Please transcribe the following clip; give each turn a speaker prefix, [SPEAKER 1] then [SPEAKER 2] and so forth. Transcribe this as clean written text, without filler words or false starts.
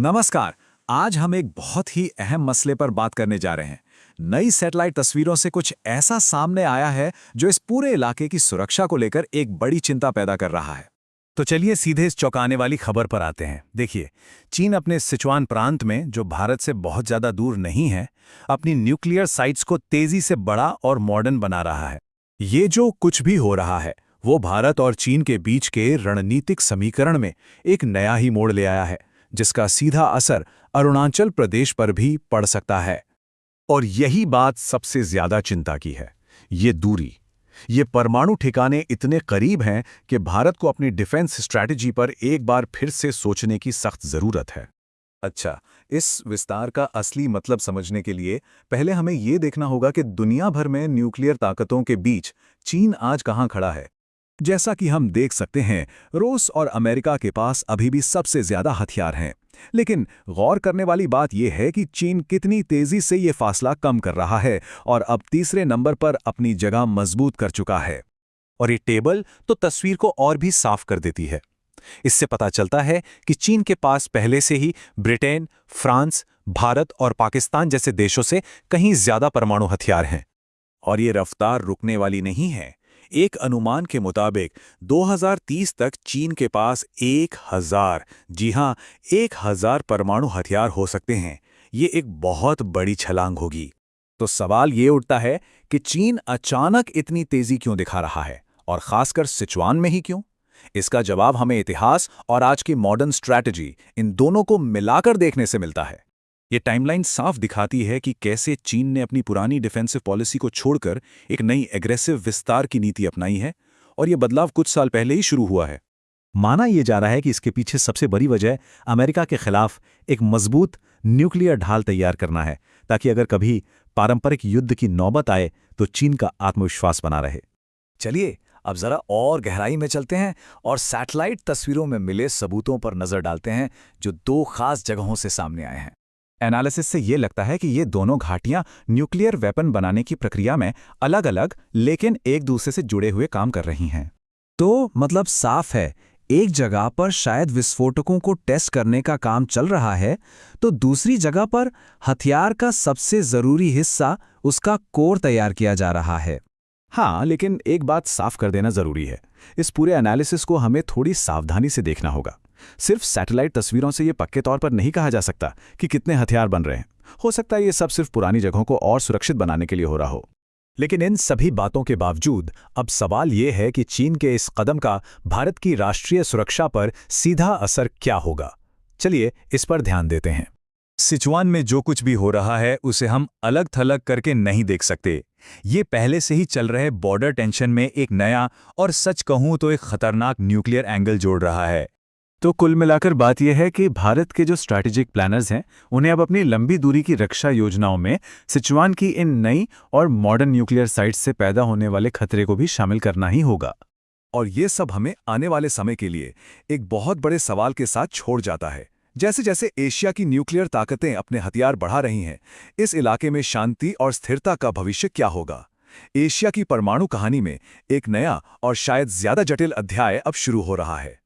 [SPEAKER 1] नमस्कार। आज हम एक बहुत ही अहम मसले पर बात करने जा रहे हैं। नई सैटेलाइट तस्वीरों से कुछ ऐसा सामने आया है जो इस पूरे इलाके की सुरक्षा को लेकर एक बड़ी चिंता पैदा कर रहा है।
[SPEAKER 2] तो चलिए सीधे इस चौंकाने वाली खबर पर आते हैं। देखिए, चीन अपने सिचुआन प्रांत में, जो भारत से बहुत ज्यादा दूर नहीं है, अपनी न्यूक्लियर साइट्स को तेजी से बड़ा और मॉडर्न बना रहा है।
[SPEAKER 1] ये जो कुछ भी हो रहा है वो भारत और चीन के बीच के रणनीतिक समीकरण में एक नया ही मोड़ ले आया है, जिसका सीधा असर अरुणाचल प्रदेश पर भी पड़ सकता है। और यही बात सबसे ज्यादा चिंता की है, ये दूरी। ये परमाणु ठिकाने इतने करीब हैं कि भारत को अपनी डिफेंस स्ट्रैटेजी पर एक बार फिर से सोचने की सख्त जरूरत है। अच्छा, इस विस्तार का असली मतलब समझने के लिए पहले हमें ये देखना होगा कि दुनिया भर में न्यूक्लियर ताकतों के बीच चीन आज कहाँ खड़ा है। जैसा कि हम देख सकते हैं, रूस और अमेरिका के पास अभी भी सबसे ज्यादा हथियार हैं। लेकिन गौर करने वाली बात यह है कि चीन कितनी तेजी से ये फासला कम कर रहा है और अब तीसरे नंबर पर अपनी जगह मजबूत कर चुका है।
[SPEAKER 2] और ये टेबल तो तस्वीर को और भी साफ कर देती है। इससे पता चलता है कि चीन के पास पहले से ही ब्रिटेन, फ्रांस, भारत और पाकिस्तान जैसे देशों से कहीं ज्यादा परमाणु हथियार हैं।
[SPEAKER 1] और ये रफ्तार रुकने वाली नहीं है। एक अनुमान के मुताबिक 2030 तक चीन के पास 1000, जी हां, 1000 परमाणु हथियार हो सकते हैं। ये एक बहुत बड़ी छलांग होगी। तो सवाल ये उठता है कि चीन अचानक इतनी तेजी क्यों दिखा रहा है, और खासकर सिचुआन में ही क्यों? इसका जवाब हमें इतिहास और आज की मॉडर्न स्ट्रैटेजी, इन दोनों को मिलाकर देखने से मिलता है। ये टाइमलाइन साफ दिखाती है कि कैसे चीन ने अपनी पुरानी डिफेंसिव पॉलिसी को छोड़कर एक नई एग्रेसिव विस्तार की नीति अपनाई है, और ये बदलाव कुछ साल पहले ही शुरू हुआ है।
[SPEAKER 2] माना यह जा रहा है कि इसके पीछे सबसे बड़ी वजह अमेरिका के खिलाफ एक मजबूत न्यूक्लियर ढाल तैयार करना है, ताकि अगर कभी पारंपरिक युद्ध की नौबत आए तो चीन का आत्मविश्वास बना रहे।
[SPEAKER 3] चलिए अब जरा और गहराई में चलते हैं और सैटेलाइट तस्वीरों में मिले सबूतों पर नजर डालते हैं, जो दो खास जगहों से सामने आए हैं।
[SPEAKER 1] एनालिसिस से ये लगता है कि ये दोनों घाटियां न्यूक्लियर वेपन बनाने की प्रक्रिया में अलग-अलग लेकिन एक दूसरे से जुड़े हुए काम कर रही हैं। तो मतलब साफ है, एक जगह पर शायद विस्फोटकों को टेस्ट करने का काम चल रहा है, तो दूसरी जगह पर हथियार का सबसे जरूरी हिस्सा, उसका कोर तैयार किया जा रहा है। हाँ, लेकिन एक बात साफ कर देना जरूरी है, इस पूरे एनालिसिस को हमें थोड़ी सावधानी से देखना होगा। सिर्फ सैटेलाइट तस्वीरों से ये पक्के तौर पर नहीं कहा जा सकता कि कितने हथियार बन रहे हैं। हो सकता है ये सब सिर्फ पुरानी जगहों को और सुरक्षित बनाने के लिए हो रहा हो।
[SPEAKER 2] लेकिन इन सभी बातों के बावजूद अब सवाल ये है कि चीन के इस कदम का भारत की राष्ट्रीय सुरक्षा पर सीधा असर क्या होगा। चलिए इस पर ध्यान देते हैं।
[SPEAKER 1] सिचुआन में जो कुछ भी हो रहा है उसे हम अलग थलग करके नहीं देख सकते। ये पहले से ही चल रहे बॉर्डर टेंशन में एक नया और सच कहूं तो एक खतरनाक न्यूक्लियर एंगल जोड़ रहा है। तो कुल मिलाकर बात यह है कि भारत के जो स्ट्रैटेजिक प्लानर्स हैं, उन्हें अब अपनी लंबी दूरी की रक्षा योजनाओं में सिचुआन की इन नई और मॉडर्न न्यूक्लियर साइट्स से पैदा होने वाले खतरे को भी शामिल करना ही होगा। और ये सब हमें आने वाले समय के लिए एक बहुत बड़े सवाल के साथ छोड़ जाता है। जैसे जैसे एशिया की न्यूक्लियर ताकतें अपने हथियार बढ़ा रही हैं, इस इलाके में शांति और स्थिरता का भविष्य क्या होगा? एशिया की परमाणु कहानी में एक नया और शायद ज्यादा जटिल अध्याय अब शुरू हो रहा है।